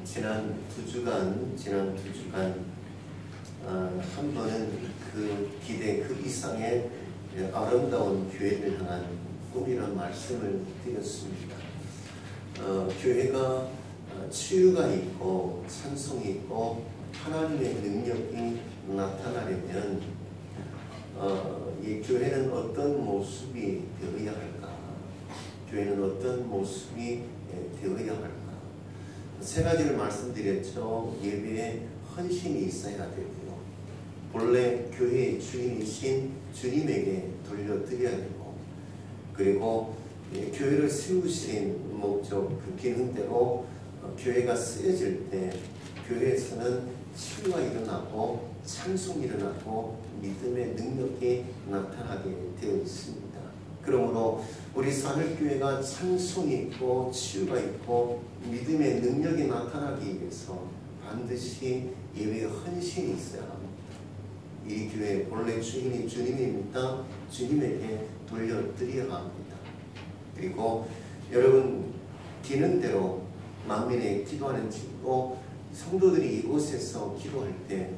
지난 두 주간 한 번은 그 기대 그 이상의 아름다운 교회를 향한 꿈이라는 말씀을 드렸습니다. 교회가 치유가 있고 찬송이 있고 하나님의 능력이 나타나려면 이 교회는 어떤 모습이 되어야 할까? 교회는 어떤 모습이 되어야 할까? 세 가지를 말씀드렸죠. 예배에 헌신이 있어야 되고요. 본래 교회의 주인이신 주님에게 돌려드려야 되고, 그리고 교회를 세우신 목적, 그 기능대로 교회가 쓰여질 때 교회에서는 치유가 일어나고 찬송이 일어나고 믿음의 능력이 나타나게 되어 있습니다. 그러므로 우리 사늘교회가 찬송이 있고 치유가 있고 믿음의 능력이 나타나기 위해서 반드시 예배의 헌신이 있어야 합니다. 이 교회 본래 주인이 주님입니다. 주님에게 돌려드려야 합니다. 그리고 여러분 기능대로 만민의 기도하는 집으로 성도들이 이곳에서 기도할 때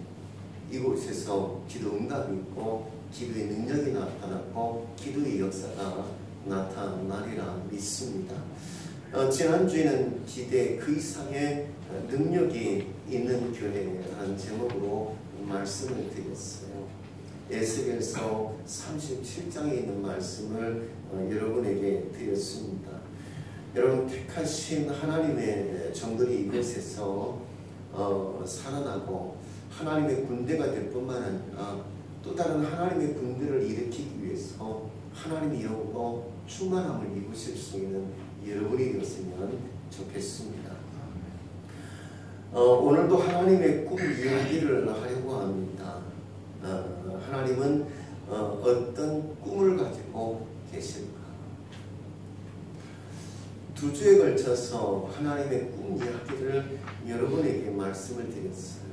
이곳에서 기도 응답이 있고 기도의 능력이 나타나고 기도의 역사가 나타나리라 믿습니다. 지난주에는 기대 그 이상의 능력이 있는 교회라는 제목으로 말씀을 드렸어요. 에스겔서 37장에 있는 말씀을 여러분에게 드렸습니다. 여러분 택하신 하나님의 종들이 이곳에서 살아나고 하나님의 군대가 될 뿐만 아니라 또 다른 하나님의 군대를 일으키기 위해서 하나님의 영으로 충만함을 입으실 수 있는 여러분이 되었으면 좋겠습니다. 오늘도 하나님의 꿈 이야기를 하려고 합니다. 하나님은 어떤 꿈을 가지고 계실까? 두 주에 걸쳐서 하나님의 꿈 이야기를 여러분에게 말씀을 드렸어요.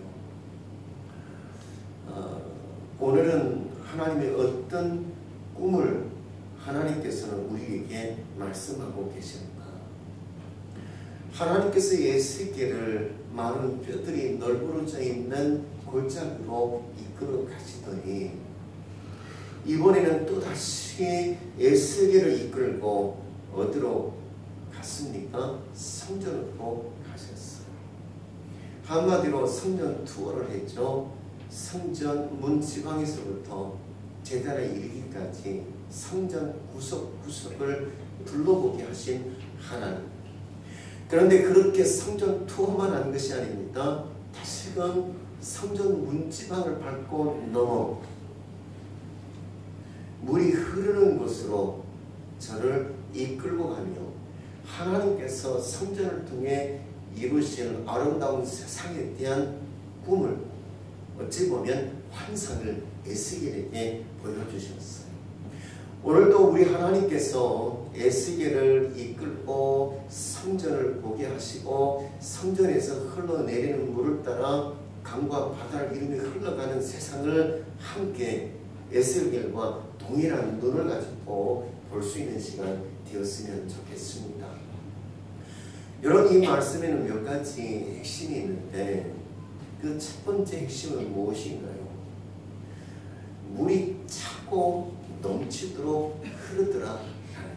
오늘은 하나님의 어떤 꿈을 하나님께서는 우리에게 말씀하고 계실까? 하나님께서 에스겔을 마른 뼈들이 널브러져 있는 골짜기로 이끌어 가시더니 이번에는 또다시 에스겔을 이끌고 어디로 갔습니까? 성전으로 가셨어요. 한마디로 성전 투어를 했죠. 성전 문지방에서부터 제단에 이르기까지 성전 구석구석을 둘러보게 하신 하나님. 그런데 그렇게 성전 투어만 한 것이 아닙니다. 다시금 성전 문지방을 밟고 넘어 물이 흐르는 곳으로 저를 이끌고 가며 하나님께서 성전을 통해 이루신 아름다운 세상에 대한 꿈을 어찌 보면 환상을 에스겔에게 보여주셨어요. 오늘도 우리 하나님께서 에스겔을 이끌고 성전을 보게 하시고 성전에서 흘러내리는 물을 따라 강과 바다를 이루며 흘러가는 세상을 함께 에스겔과 동일한 눈을 가지고 볼 수 있는 시간 되었으면 좋겠습니다. 여러분 이 말씀에는 몇 가지 핵심이 있는데 그 첫 번째 핵심은 무엇인가요? 물이 차고 넘치도록 흐르더라 라는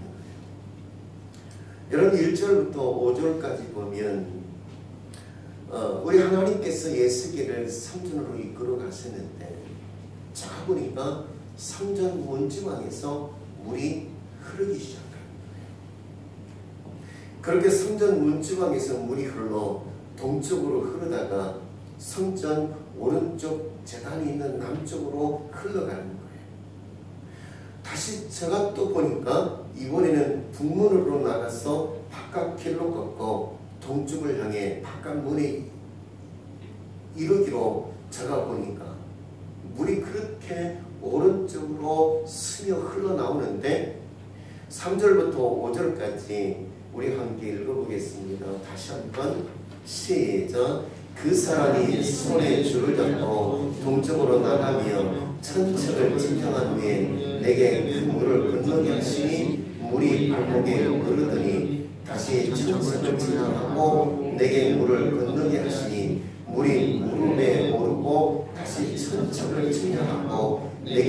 거예요. 여러분 1절부터 5절까지 보면 우리 하나님께서 에스겔을 성전으로 이끌어 가셨는데 자 보니까 성전 문지방에서 물이 흐르기 시작합니다. 그렇게 성전 문지방에서 물이 흘러 동쪽으로 흐르다가 성전 오른쪽 제단이 있는 남쪽으로 흘러가는 거예요. 다시 제가 또 보니까 이번에는 북문으로 나가서 바깥길로 걷고 동쪽을 향해 바깥문에 이르기로 제가 보니까 물이 그렇게 오른쪽으로 스며 흘러나오는데 3절부터 5절까지 우리 함께 읽어보겠습니다. 다시 한번 시작. 그 사람이 손에 줄을 잡고 동쪽으로 나가며 천척을 진정한 후에 내게 그 물을 건너게 하시니 물이 발목에 오르더니 다시 천척을 진정하고 내게 물을 건너게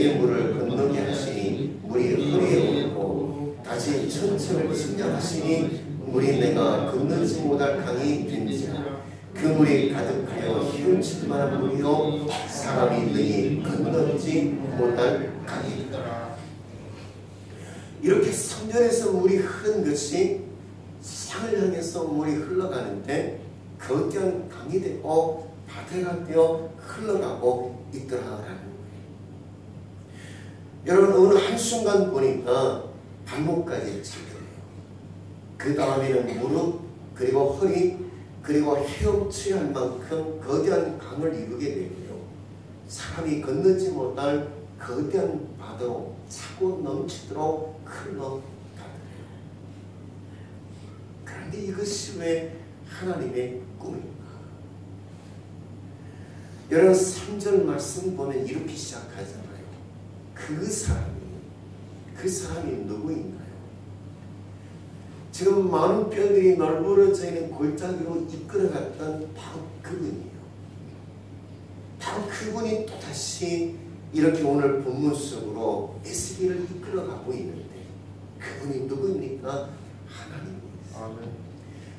우리에게 물을 건너게 하시니 물이 허리에 오르고 다시 천천을 침략하시니 물이 내가 건너지 못할 강이 된지라. 그 물이 가득하여 헤엄칠 만한 물이요 사람이 능히 건너지 못할 강이더라. 이렇게 성전에서 물이 흐른 것이 산을 향해서 물이 흘러가는데 거대한 강이 되고 바다가 되어 흘러가고 있더라라는 거예요. 여러분 어느 한순간 보니까 발목까지 차더래요. 그 다음에는 무릎 그리고 허리 그리고 헤엄쳐야 할 만큼 거대한 강을 이루게 되고요. 사람이 건너지 못할 거대한 바다로 차고 넘치도록 흘러가더래요. 그런데 이것이 왜 하나님의 꿈입니까? 여러분 3절 말씀 보면 이렇게 시작하잖아요. 그 사람이 누구인가요? 지금 많은 뼈들이 널브러져 있는 골짜기로 이끌어갔던 바로 그분이에요. 바로 그분이 또다시 이렇게 오늘 본문 속으로 에스겔을 이끌어가고 있는데 그분이 누구입니까? 하나님입니다.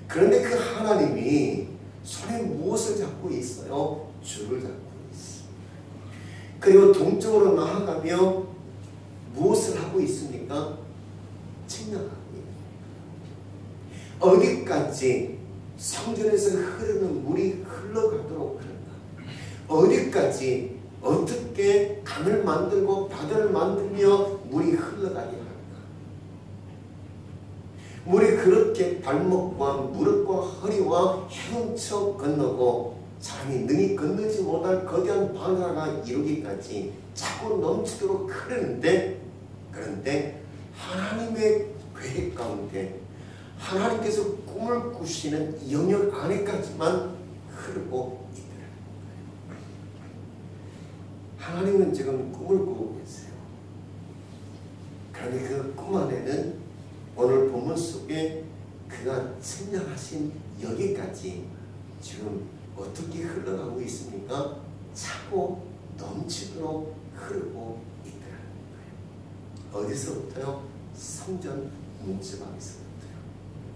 그런데 그 하나님이 손에 무엇을 잡고 있어요? 줄을 잡고 있어요. 그리고 동쪽으로 나아가며 무엇을 하고 있습니까? 측량하고 있습니다. 어디까지 성전에서 흐르는 물이 흘러가도록 하는가? 어디까지 어떻게 강을 만들고 바다를 만들며 물이 흘러가게 하는가? 물이 그렇게 발목과 무릎과 허리와 헤엄쳐 건너고 사람이 능히 건너지 못할 거대한 바다가 이루기까지 자꾸 넘치도록 흐르는데, 그런데 하나님의 계획 가운데 하나님께서 꿈을 꾸시는 영역 안에까지만 흐르고 있더라고요. 하나님은 지금 꿈을 꾸고 계세요. 그런데 그 꿈 안에는 오늘 본문 속에 그가 측량하신 여기까지 지금 어떻게 흘러가고 있습니까? 차고 넘치도록 흐르고 있더라는 거예요. 어디서부터요? 성전 문지방에서부터요.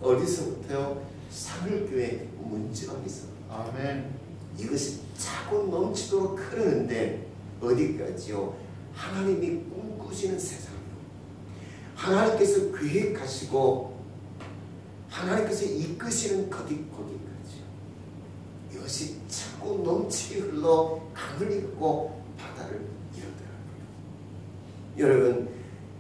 어디서부터요? 사물교회 문지방에서부터. 아멘. 이것이 차고 넘치도록 흐르는데 어디까지요? 하나님이 꿈꾸시는 세상이요. 하나님께서 계획하시고 하나님께서 이끄시는 거기까지요. 이것이 차고 넘치게 흘러 강을 잃고 바다를 이루더라고요. 여러분,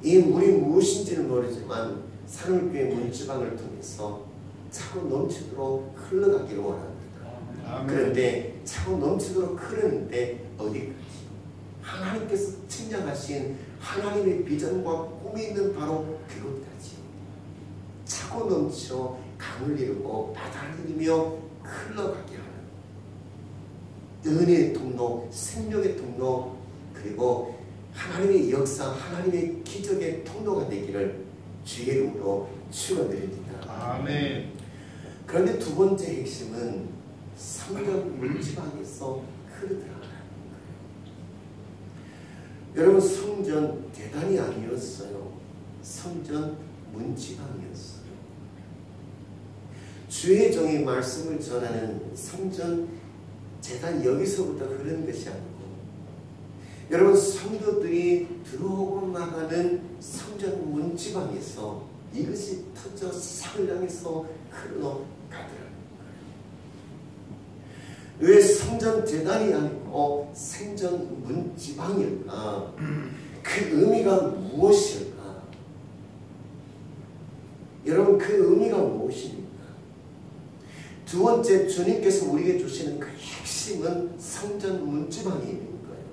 이 물이 무엇인지는 모르지만 산울교회 문지방을 통해서 차고 넘치도록 흘러가기를 원합니다. 그런데 차고 넘치도록 흐르는데 어디까지? 하나님께서 측량하신 하나님의 비전과 꿈이 있는 바로 그곳까지요. 차고 넘쳐 강을 이루고 바다를 이루며 흘러가게 하는 은혜의 통로, 생명의 통로, 그리고 하나님의 역사, 하나님의 기적의 통로가 되기를 주의 이름으로 축원드립니다. 아멘. 그런데 두 번째 핵심은 성전 문지방에서 흐르더라. 여러분, 성전 대단이 아니었어요. 성전 문지방이었어요. 주의 종이 말씀을 전하는 성전 제단 여기서부터 흐르는 것이 아니고, 여러분 성도들이 들어오고 나가는 성전 문지방에서 이것이 터져 산을 향해서 흘러가더라는 거예요. 왜 성전 제단이 아니고 성전 문지방일까? 그 의미가 무엇일까? 여러분, 그 의미가 무엇입니까? 두 번째, 주님께서 우리에게 주시는 그 핵심은 성전 문지방이 있는 거예요.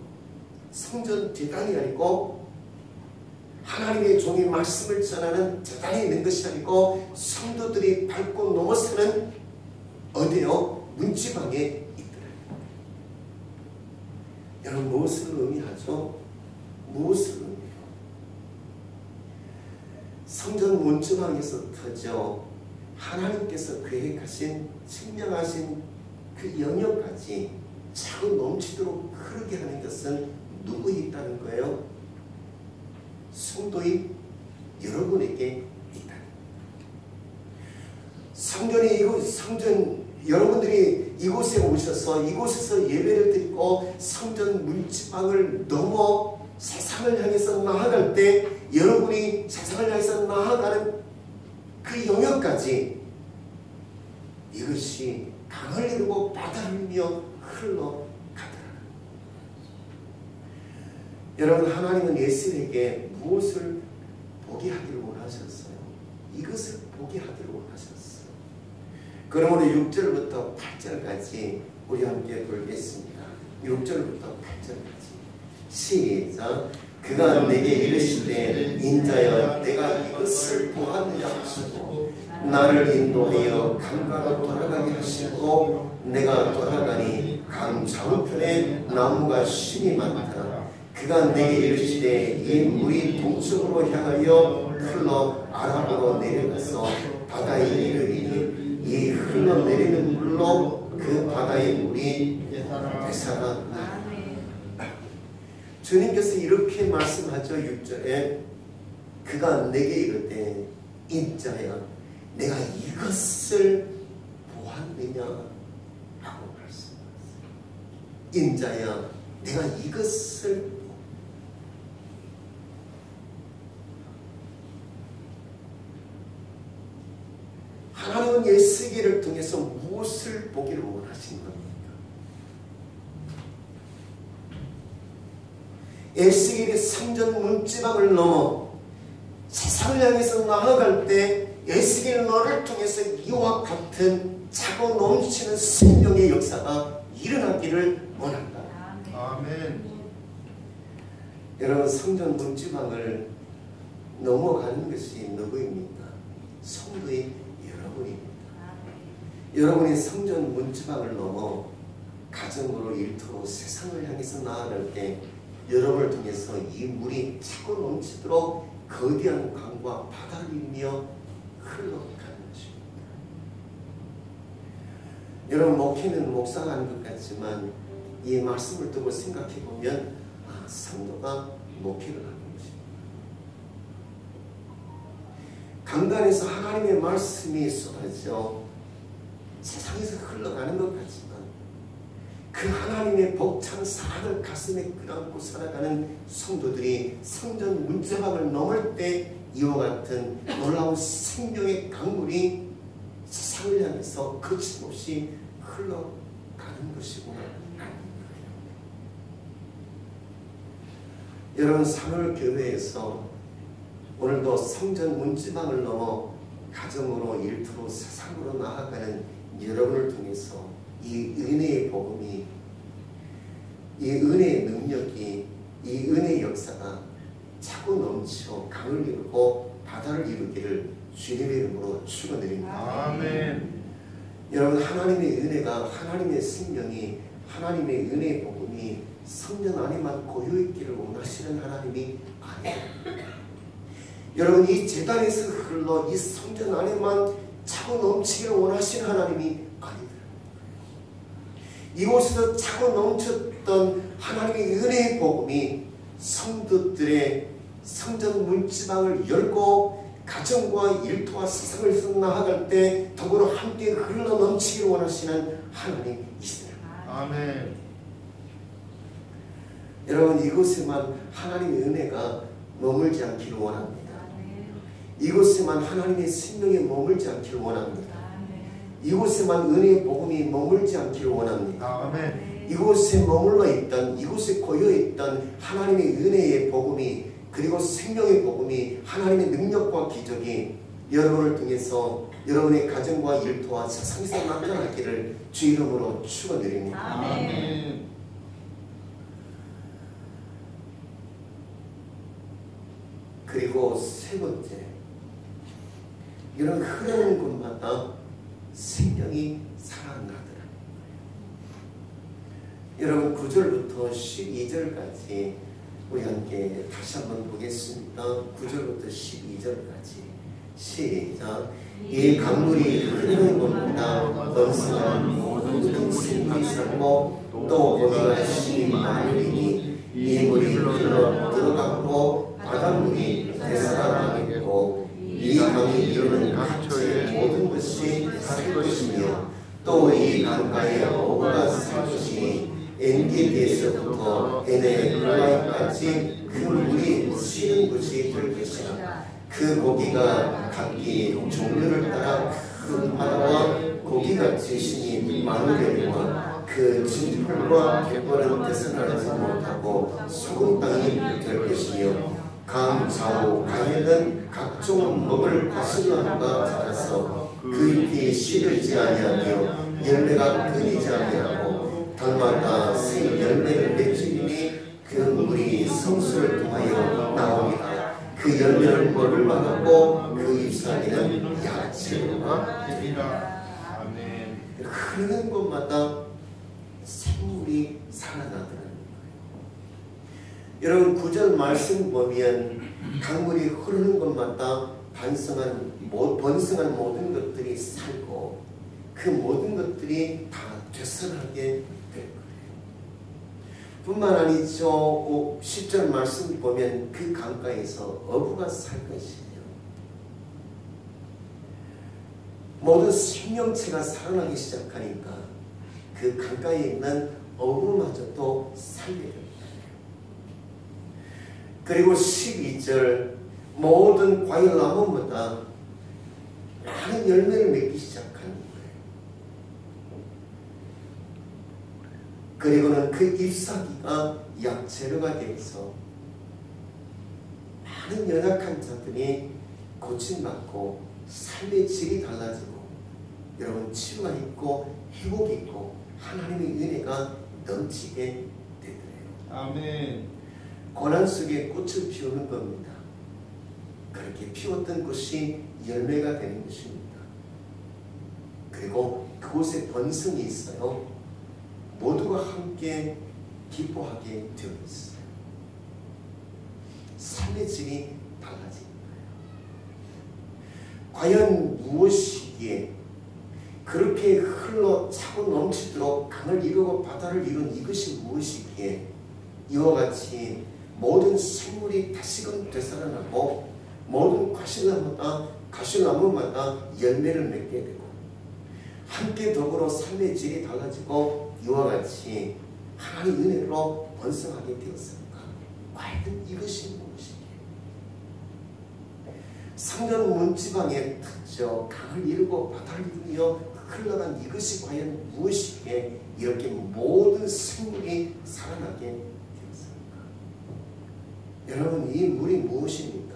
성전 제단이 아니고 하나님의 종이 말씀을 전하는 제단이 있는 것이 아니고 성도들이 밟고 넘어서는 어디요? 문지방에 있더라고요. 여러분, 무엇을 의미하죠? 무엇을 의미해요? 성전 문지방에서 터져 하나님께서 계획하신 측량하신 그 영역까지 차고 넘치도록 흐르게 하는 것은 누구에 있다는 거예요? 성도인 여러분에게 있다. 성전 여러분들이 이곳에 오셔서 이곳에서 예배를 드리고 성전 문지방을 넘어 세상을 향해서 나아갈 때 여러분이 세상을 향해서 나아가는 그 영역까지 이것이 강을 이루고 바다를 이루며 흘러가더라. 여러분, 하나님은 예수에게 무엇을 보게 하기를 원하셨어요? 이것을 보게 하기를 원하셨어요. 그러므로 6절부터 8절까지 우리 함께 보겠습니다. 6절부터 8절까지 시작. 그가 내게 이르시되 인자여 내가 이것을 보았느냐 하시고 나를 인도하여 강가로 돌아가게 하시고 내가 돌아가니 강 좌우편에 나무가 심이 많더라. 그가 내게 이르시되 이 물이 동쪽으로 향하여 흘러 아랍으로 내려가서 바다에 이르리니 이 흘러내리는 물로 그 바다의 물이 되살아. 주님께서 이렇게 말씀하죠. 6절에 그가 내게 이르되 인자야 내가 이것을 보았느냐 하고 말씀하셨어요. 인자야 내가 이것을 하나님은 예수기를 통해서 무엇을 보기를 원하신 겁니까? 예수기의 성전 문지방을 넘어 세상을 향해서 나아갈 때 예수기는 너를 통해서 이와 같은 차고 넘치는 생명의 역사가 일어나기를 원한다. 아멘. 여러분, 성전 문지방을 넘어가는 것이 누구입니까? 성도의 여러분입니다. 여러분이 성전 문지방을 넘어 가정으로 일터로 세상을 향해서 나아갈 때 여러분을 통해서 이 물이 차고 넘치도록 거대한 강과 바다를 이루며 흘러가는 것입니다. 여러분, 목회는 목사가 하는 것 같지만 이 말씀을 두고 생각해 보면 성도가 목회를 하는 것입니다. 강단에서 하나님의 말씀이 쏟아져 세상에서 흘러가는 것 같지만 그 하나님의 벅찬 사랑을 가슴에 끄안고 살아가는 성도들이 성전 문지방을 넘을 때 이와 같은 놀라운 생명의 강물이 세상을 향해서 거침없이 흘러가는 것이구나. 여러분, 산울교회에서 오늘도 성전 문지방을 넘어 가정으로 일터로 세상으로 나아가는 여러분을 통해서 이 은혜의 복음이, 이 은혜의 능력이, 이 은혜의 역사가 차고 넘쳐 강을 이루고 바다를 이루기를 주님의 이름으로 축원드립니다. 아멘. 여러분, 하나님의 은혜가, 하나님의 생명이, 하나님의 은혜의 복음이 성전 안에만 고여있기를 원하시는 하나님이 아니에요. 여러분, 이 제단에서 흘러 이 성전 안에만 차고 넘치기를 원하시는 하나님이 아니다. 이곳에서 차고 넘쳤던 하나님의 은혜의 복음이 성도들의 성전 문지방을 열고 가정과 일터와 세상을 나아갈 때 더불어 함께 흘러 넘치기를 원하시는 하나님이시다. 아멘. 여러분, 이곳에만 하나님의 은혜가 머물지 않기를 원합니다. 이곳에만 하나님의 생명에 머물지 않기를 원합니다. 이곳에만 은혜의 복음이 머물지 않기를 원합니다. 아멘. 이곳에 머물러 있던, 이곳에 고여 있던 하나님의 은혜의 복음이, 그리고 생명의 복음이, 하나님의 능력과 기적이 여러분을 통해서 여러분의 가정과 일터와 세상에서 나타나기를 주 이름으로 축원드립니다. 아멘. 그리고 세 번째, 이런 흐르는 곳마다 생명이 살아나더라. 여러분, 9절부터 12절까지 우리 함께 다시 한번 보겠습니다. 9절부터 12절까지 시작. 이 강물이 흐르는 곳마다 번성한 모든 생물이 살고 또 거기가 심히 많으니 이 물이 흘러 들어갔고 바닷물이 되살아나겠고 이 강이 이루는 각처의 모든 것이 살 것이며 또 이 강가에 어부가 살 것이니 엔게디에서부터 에네라이까지 그 물이 쉬는 곳이 될 것이라. 그 고기가 각기 종류를 따라 큰 바다와 고기같이 신이 많으려니와 그 진풀과 갯벌은 되살아나지 못하고 소금 땅이 될 것이며 강 좌우 가에는 각종 먹을 과실나무가 자라서 그 잎이 시들지 아니하며 열매가 끊이지 아니하고 달마다 새 열매를 맺으리니 그 물이 성수를 통하여 나오리라. 그 열매를 먹을 만하고 그 잎사귀는 야채가 되리라. 아멘. 흐르는 곳마다 생물이 살아나더라는 거예요. 여러분 9절 말씀 보면 강물이 흐르는 곳마다 번성한 모든 것들이 살고 그 모든 것들이 다 되살아나게 될 거예요. 뿐만 아니죠. 10절 말씀 보면 그 강가에서 어부가 살 것이며 모든 생명체가 살아나기 시작하니까 그 강가에 있는 어부마저도 살게 됩니다. 그리고 12절 모든 과일 나무마다 많은 열매를 맺기 시작하는 거예요. 그리고는 그 잎사귀가 약재료가 되어서 많은 연약한 자들이 고침받고 삶의 질이 달라지고 여러분 치유가 있고 회복이 있고 하나님의 은혜가 넘치게 되더래요. 아멘. 고난 속에 꽃을 피우는 겁니다. 그렇게 피웠던 꽃이 열매가 되는 것입니다. 그리고 그곳에 번성이 있어요. 모두가 함께 기뻐하게 되어 있어요. 삶의 질이 달라진 거예요. 과연 무엇이기에 그렇게 흘러 차고 넘치도록 강을 이루고 바다를 이룬 이것이 무엇이기에 이와 같이 모든 생물이 다시금 되살아나고 모든 가시나무마다 열매를 맺게 되고 함께 더불어 삶의 질이 달라지고 이와 같이 하나님의 은혜로 번성하게 되었습니까? 과연 이것이 무엇이기에 성전 문지방에 특저 강을 이루고 바다를 이루며 흘러간 이것이 과연 무엇이기에 이렇게 모든 생물이 살아나게 되었습니까? 여러분 이 물이 무엇입니까?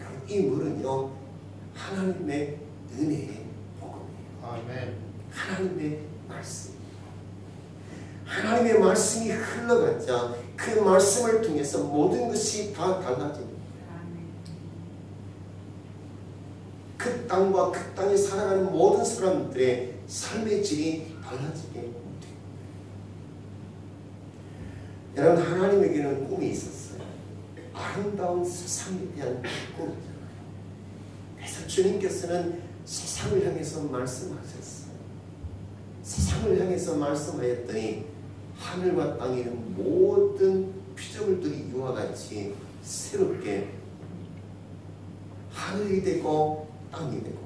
여러분 이 물은요 하나님의 은혜의 복음이에요. 아멘. 하나님의 말씀. 하나님의 말씀이 흘러가자 그 말씀을 통해서 모든 것이 다 달라집니다. 그 땅과 그 땅에 살아가는 모든 사람들의 삶의 질이 달라지게 됩니다. 여러분 하나님에게는 꿈이 있었어요. 아름다운 세상에 대한 꿈이잖아요. 그래서 주님께서는 세상을 향해서 말씀하셨어요. 세상을 향해서 말씀하였더니 하늘과 땅에 있는 모든 피조물들이 이와 같이 새롭게 하늘이 되고 땅이 되고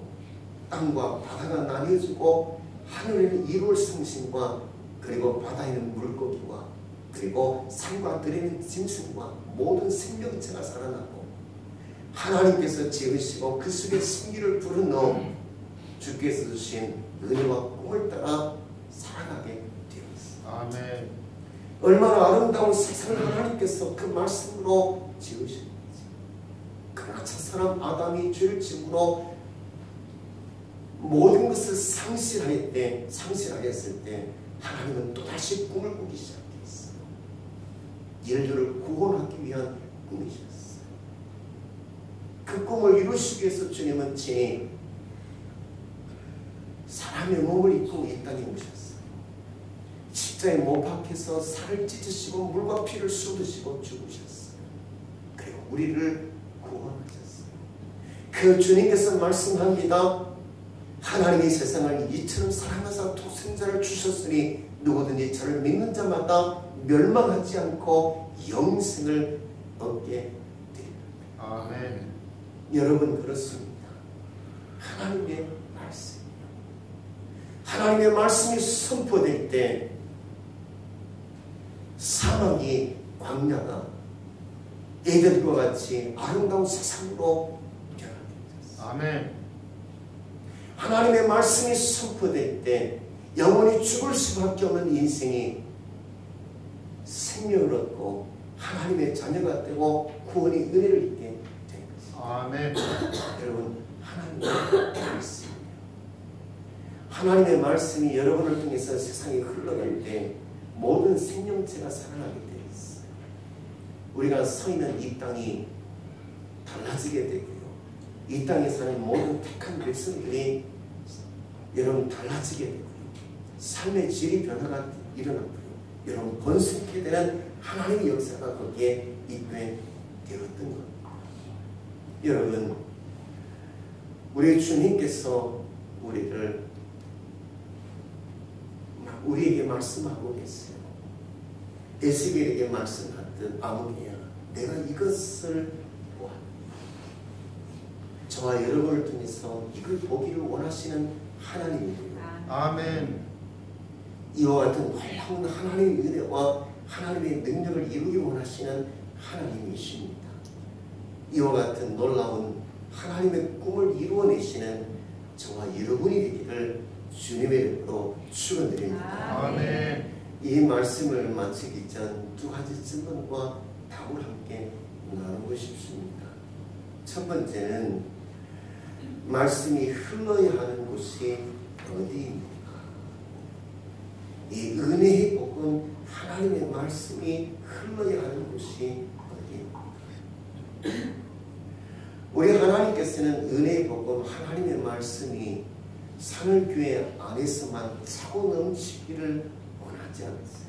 땅과 바다가 나뉘어지고 하늘에는 이루올 성신과 그리고 바다에는 물고기와 그리고 산과 들에는 짐승과 모든 생명체가 살아나고 하나님께서 지으시고 그 속에 생기를 불어넣어 주께서 주신 은혜와 꿈을 따라 살아가게 되었습니다. 아멘. 얼마나 아름다운 세상을 하나님께서 그 말씀으로 지으셨는지. 그러나 첫사람 아담이 죄를 지음으로 모든 것을 상실하였을 때 하나님은 또다시 꿈을 꾸기 시작했어요. 인류를 구원하기 위한 꿈이셨어요. 그 꿈을 이루시기 위해서 주님은 친히 사람의 몸을 입고 이 땅에 오셨어요. 십자에 못 박혀서 살을 찢으시고 물과 피를 쏟으시고 죽으셨어요. 그리고 우리를 구원하셨어요. 그 주님께서 말씀합니다. 하나님이 세상을 이처럼 사랑하사 독생자를 주셨으니 누구든지 저를 믿는 자마다 멸망하지 않고 영생을 얻게 아멘. 여러분 그렇습니다. 하나님의 말씀, 하나님의 말씀이 선포될 때 사막이 광야가 에덴과 같이 아름다운 세상으로 변화됩니다. 아멘. 하나님의 말씀이 선포될 때 영원히 죽을 수밖에 없는 인생이 생명을 얻고 하나님의 자녀가 되고 구원의 은혜를 입게 된 것입니다. 아멘. 여러분 하나님의 말씀, 하나님의 말씀이 여러분을 통해서 세상에 흘러갈 때 모든 생명체가 살아나게 되어 있어요. 우리가 서 있는 이 땅이 달라지게 되고요. 이 땅에 사는 모든 택한 백성들이 여러분 달라지게 되고요. 삶의 질이 변화가 일어나고요. 여러분 번성케 되는 하나님의 역사가 거기에 입게 되었던 겁니다. 여러분 우리 주님께서 우리에게 말씀하고 계세요. 에스겔에게 말씀하듯 아무개야 내가 이것을 보았다. 저와 여러분을 통해서 이걸 보기를 원하시는 하나님이고요. 아멘. 이와 같은 놀라운 하나님의 은혜와 하나님의 능력을 이루기 원하시는 하나님이십니다. 이와 같은 놀라운 하나님의 꿈을 이루어내시는 저와 여러분이 되기를 주님의 이름으로 축원드립니다. 아멘. 이 말씀을 마치기 전 두 가지 질문과 답을 함께 나누고 싶습니다. 첫 번째는 말씀이 흘러야 하는 곳이 어디입니까? 이 은혜의 복음, 하나님의 말씀이 흘러야 하는 곳이 어디입니까? 우리 하나님께서는 은혜의 복음, 하나님의 말씀이 산울교회 안에서만 차고 넘치기를 원하지 않으세요.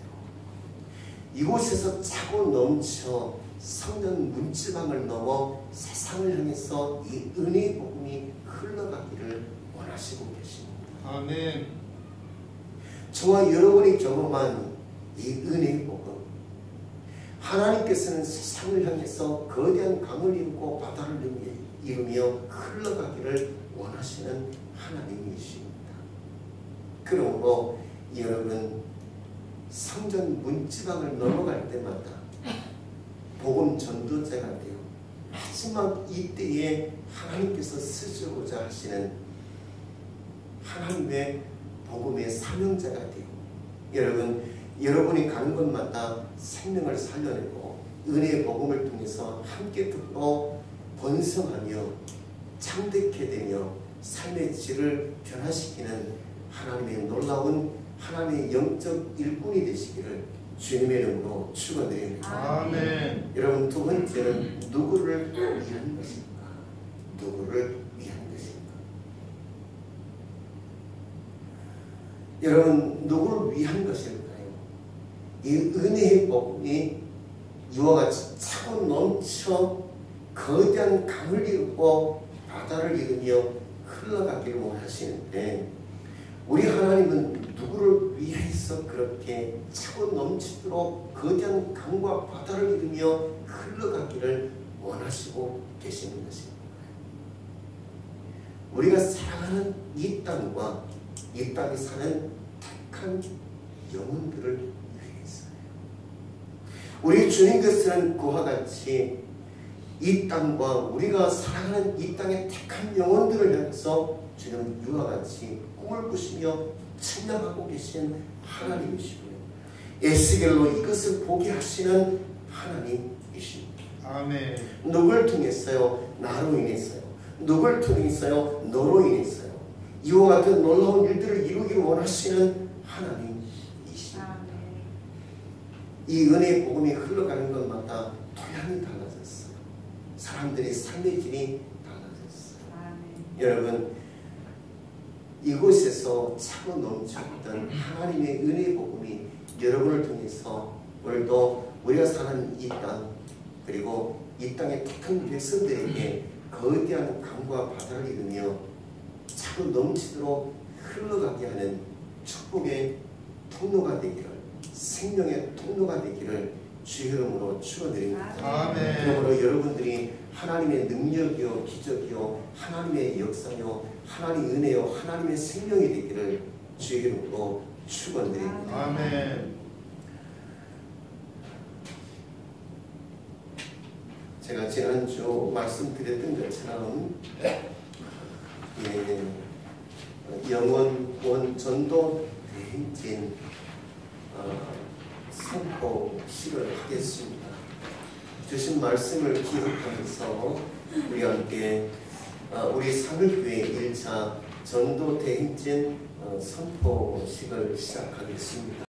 이곳에서 차고 넘쳐 성전 문지방을 넘어 세상을 향해서 이 은혜의 복음이 흘러가기를 원하시고 계십니다. 아멘. 저와 여러분이 경험한 이 은혜의 복음, 하나님께서는 세상을 향해서 거대한 강을 이루고 바다를 이루며 흘러가기를 원하시는 하나님이십니다. 그러므로 여러분 성전 문지방을 넘어갈 때마다 복음 전도자가 되어 마지막 이때에 하나님께서 쓰시고자 하시는 하나님의 복음의 사명자가 되고 여러분이 가는 곳마다 생명을 살려내고 은혜의 복음을 통해서 함께 듣고 번성하며 창대케 되며 삶의 질을 변화시키는 하나님의 놀라운 하나님의 영적 일꾼이 되시기를 주님의 이름으로 축원드립니다. 아멘. 여러분 두 번째는 누구를 위한 것인가? 누구를 위한 것인가? 여러분 누구를 위한 것일까요? 이 은혜의 복음이 이와 같이 차고 넘쳐 거대한 강을 이루고 바다를 이루며 흘러가기를 원하시는데 우리 하나님은 누구를 위해서 그렇게 차고 넘치도록 거대한 강과 바다를 이루며 흘러가기를 원하시고 계시는 것입니다. 우리가 사랑하는 이 땅과 이 땅에 사는 택한 영혼들을 위해서요. 우리 주님께서는 그와 같이 이 땅과 우리가 사랑하는 이 땅의 택한 영혼들을 향해서 주님은 이와 같이 꿈을 꾸시며 측량하고 계신 하나님이시고요. 에스겔로 이것을 보게 하시는 하나님이십니다. 아멘. 누굴 통했어요? 나로 인했어요. 누굴 통했어요? 너로 인했어요. 이와 같은 놀라운 일들을 이루기를 원하시는 하나님이십니다. 이 은혜의 복음이 흘러가는 것마다 토양이 달라졌어요. 사람들의 삶의 길이 달라졌어요. 여러분 이곳에서 차고 넘쳤던 하나님의 은혜의 복음이 여러분을 통해서 오늘도 우리가 사는 이 땅 그리고 이 땅의 택한 백성들에게 거대한 강과 바다를 이루며 차고 넘치도록 흘러가게 하는 축복의 통로가 되기를 생명의 통로가 되기를 주 이름으로 축원드립니다. 아멘. 그러므로 여러분들이 하나님의 능력이요 기적이요 하나님의 역사요 하나님의 은혜요 하나님의 생명이 되기를 주 이름으로 축원드립니다. 아멘. 제가 지난주 말씀드렸던 것처럼 영원 전도 대행진 선포식을 하겠습니다. 주신 말씀을 기억하면서 우리 함께 우리 사물교회 1차 전도 대행진 선포식을 시작하겠습니다.